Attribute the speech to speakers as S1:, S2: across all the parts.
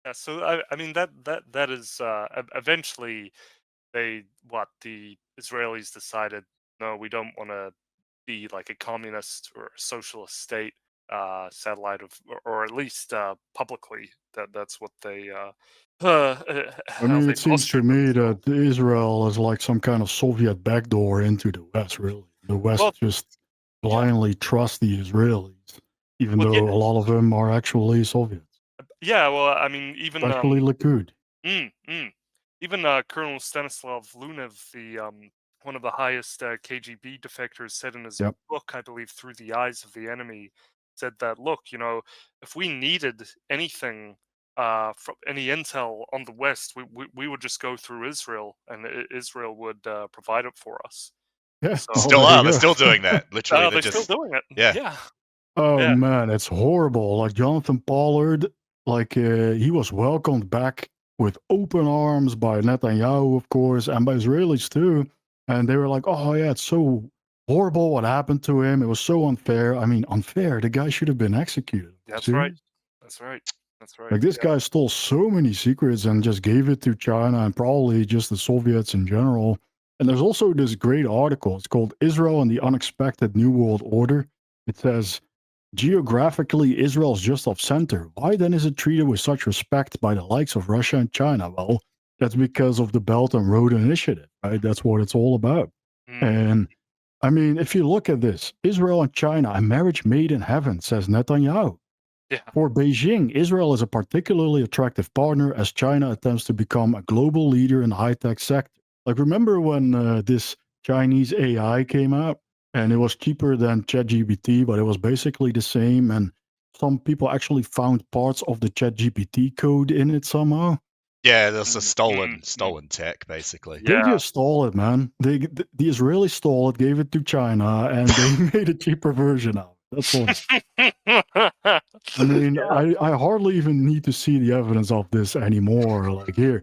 S1: Yeah, so I mean that is eventually the Israelis decided, no, we don't want to be like a communist or a socialist state, satellite of, or at least publicly that's what they
S2: I
S1: how
S2: mean,
S1: they
S2: it seems to
S1: postured
S2: me
S1: themselves.
S2: that Israel is like some kind of Soviet backdoor into the West, really. The
S1: Well,
S2: West just
S1: yeah,
S2: blindly trusts the Israelis, even
S1: well, yeah,
S2: though a lot of them are actually Soviets,
S1: yeah. Well, I mean, even
S2: especially Likud.
S1: Mm, mm. Even Colonel Stanislav Lunev, the one of the highest KGB defectors, said in his
S2: Yep.
S1: book, I believe, "Through the Eyes of the Enemy," said that, look, if we needed anything, from any intel on the West, we would just go through Israel, and Israel would provide it for us.
S2: Yeah. Oh,
S1: So,
S3: Still
S2: there you
S3: are. They're
S2: go.
S3: still doing that. Literally, they're
S1: they're still
S3: just
S1: doing it.
S3: yeah.
S1: Yeah,
S2: Oh
S1: yeah,
S2: man, it's horrible. Like Jonathan Pollard, like he was welcomed back with open arms by Netanyahu, of course, and by Israelis too. And they were like, "Oh yeah, it's so horrible what happened to him. It was so unfair. I mean, unfair. The guy should have been executed. Are you
S1: that's right.
S2: serious?
S1: That's right. That's right.
S2: Like this
S1: Yeah.
S2: guy stole so many secrets and just gave it to China and probably just the Soviets in general." And there's also this great article. It's called "Israel and the Unexpected New World Order." It says, geographically, Israel is just off center. Why then is it treated with such respect by the likes of Russia and China? Well, that's because of the Belt and Road Initiative, right? That's what it's all about.
S1: Mm,
S2: And I mean, if you look at this, Israel and China, a marriage made in heaven, says Netanyahu.
S1: yeah.
S2: For Beijing, Israel is a particularly attractive partner as China attempts to become a global leader in the high tech sector. Like, remember when this Chinese AI came out and it was cheaper than ChatGPT, but it was basically the same. And some people actually found parts of the ChatGPT code in it somehow.
S3: Yeah, that's a
S1: Mm,
S3: stolen tech, basically.
S2: They
S1: yeah.
S2: just stole it, man. The Israelis stole it, gave it to China, and they made a cheaper version of it. That's all. I mean,
S1: Yeah.
S2: I hardly even need to see the evidence of this anymore. Like here,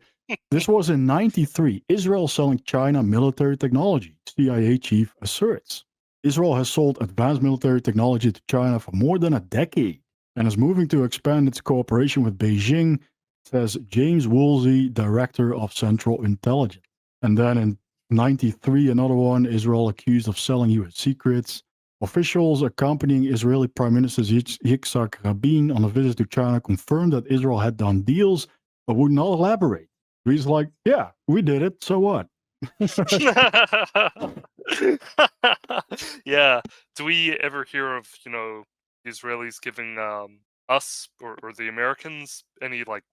S2: this was in '93. Israel selling China military technology, CIA chief asserts. Israel has sold advanced military technology to China for more than a decade and is moving to expand its cooperation with Beijing, says James Woolsey, director of Central Intelligence. And then in '93, another one, Israel accused of selling US secrets. Officials accompanying Israeli Prime Minister Yitzhak Rabin on a visit to China confirmed that Israel had done deals, but would not elaborate. He's like, yeah, we did it. So what?
S1: Yeah. Do we ever hear of, the Israelis giving us or the Americans any like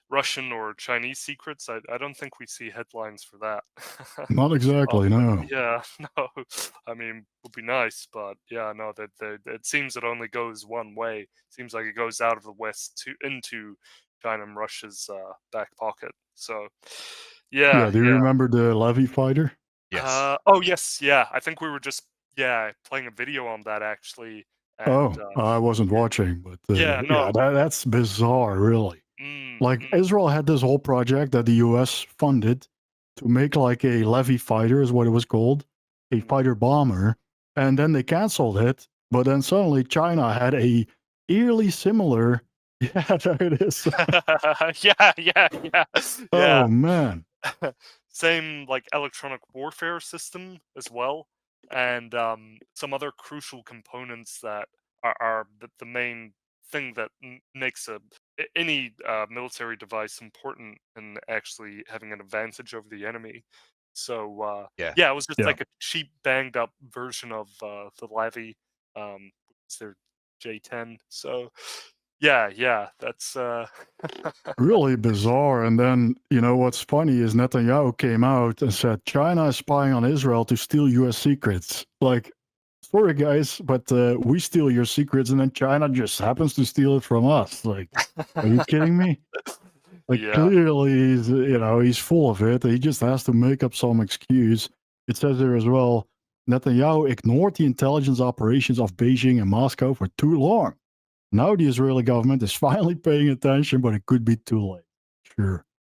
S1: Russian or Chinese secrets? I don't think we see headlines for that.
S2: Not exactly,
S1: Often.
S2: no.
S1: Yeah, no. I mean, would be nice, but yeah, no, that it seems it only goes one way. Seems like it goes out of the West to into China and Russia's back pocket. So yeah,
S2: Yeah, do you
S1: yeah.
S2: remember the Levy fighter?
S3: Yes.
S1: Oh yes, yeah. I think we were just playing a video on that actually, and
S2: Oh, I wasn't watching, but
S1: yeah,
S2: yeah,
S1: no,
S2: that's bizarre, really. Like
S1: mm.
S2: Israel had this whole project that the US funded to make like a Levy fighter, is what it was called, a
S1: Mm.
S2: fighter bomber, and then they canceled it. But then suddenly China had a eerily similar. Yeah, there it is.
S1: Yeah, yeah, yeah, yeah.
S2: Oh man.
S1: Same like electronic warfare system as well, and some other crucial components that are the main thing that makes any military device important in actually having an advantage over the enemy. So
S3: Yeah.
S1: yeah, it was just
S2: Yeah.
S1: like a cheap, banged up version of the Levy. It's their J10. So yeah, yeah, that's
S2: Really bizarre. And then, you know, what's funny is Netanyahu came out and said China is spying on Israel to steal US secrets. Like, sorry, guys, but we steal your secrets and then China just happens to steal it from us. Like, are you kidding me? Like,
S1: yeah.
S2: clearly, he's, you know, he's full of it. He just has to make up some excuse. It says there as well Netanyahu ignored the intelligence operations of Beijing and Moscow for too long. Now the Israeli government is finally paying attention, but it could be too late. Sure.